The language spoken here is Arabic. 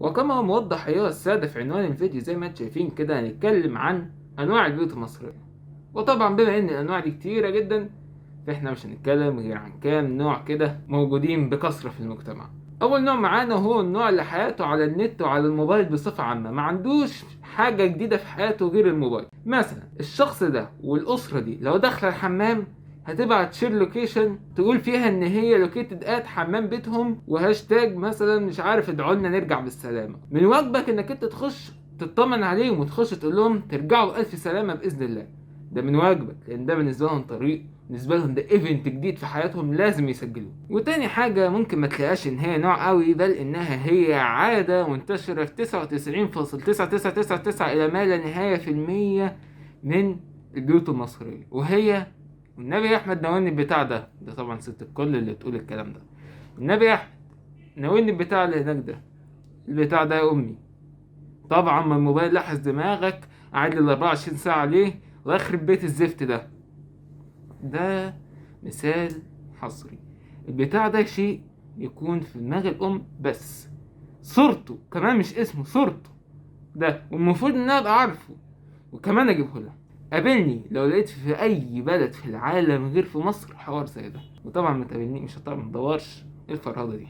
وكما هو موضح أيها السادة في عنوان الفيديو زي ما انتم شايفين كده، هنتكلم عن أنواع البيوت المصرية. وطبعا بما إن الأنواع دي كتيرة جدا، فإحنا مش هنتكلم غير عن كام نوع كده موجودين بكثرة في المجتمع. أول نوع معانا هو النوع اللي حياته على النت وعلى الموبايل بصفة عامة، ما عندوش حاجة جديدة في حياته غير الموبايل. مثلا الشخص ده والأسرة دي لو داخل الحمام هتبعت شير لوكيشن تقول فيها ان هي لوكيتد ات حمام بيتهم، وهاشتاج مثلا مش عارف ادعوا لنا نرجع بالسلامه. من واجبك انك انت تخش تطمن عليهم وتخش تقول لهم ترجعوا بألف سلامه باذن الله. ده من واجبك، لان ده بالنسبه لهم طريق، بالنسبه لهم ده ايفنت جديد في حياتهم لازم يسجلوه. وتاني حاجه ممكن ما تلاقيهاش ان هي نوع قوي، بل انها هي عاده منتشره في 99.9999 الى ما لا نهايه في المية من البيوت المصريه، وهي والنبي يا احمد ناولني البتاع ده طبعا ست الكل اللي تقول الكلام ده. النبي يا احمد ناولني البتاع اللي هناك ده، البتاع ده يا امي. طبعا ما الموبايل لحس دماغك قاعد لي 24 ساعه عليه ويخرب بيت الزفت ده مثال حصري. البتاع ده شيء يكون في دماغ الام بس، صورته كمان مش اسمه، صورته ده، والمفروض ان انا ابقى عارفه وكمان اجيبه لها. قابلني لو لقيت في اي بلد في العالم غير في مصر حوار زي ده. وطبعا ما تقابلني، مش هتعرف، ما تدورش ايه الفرهده دي.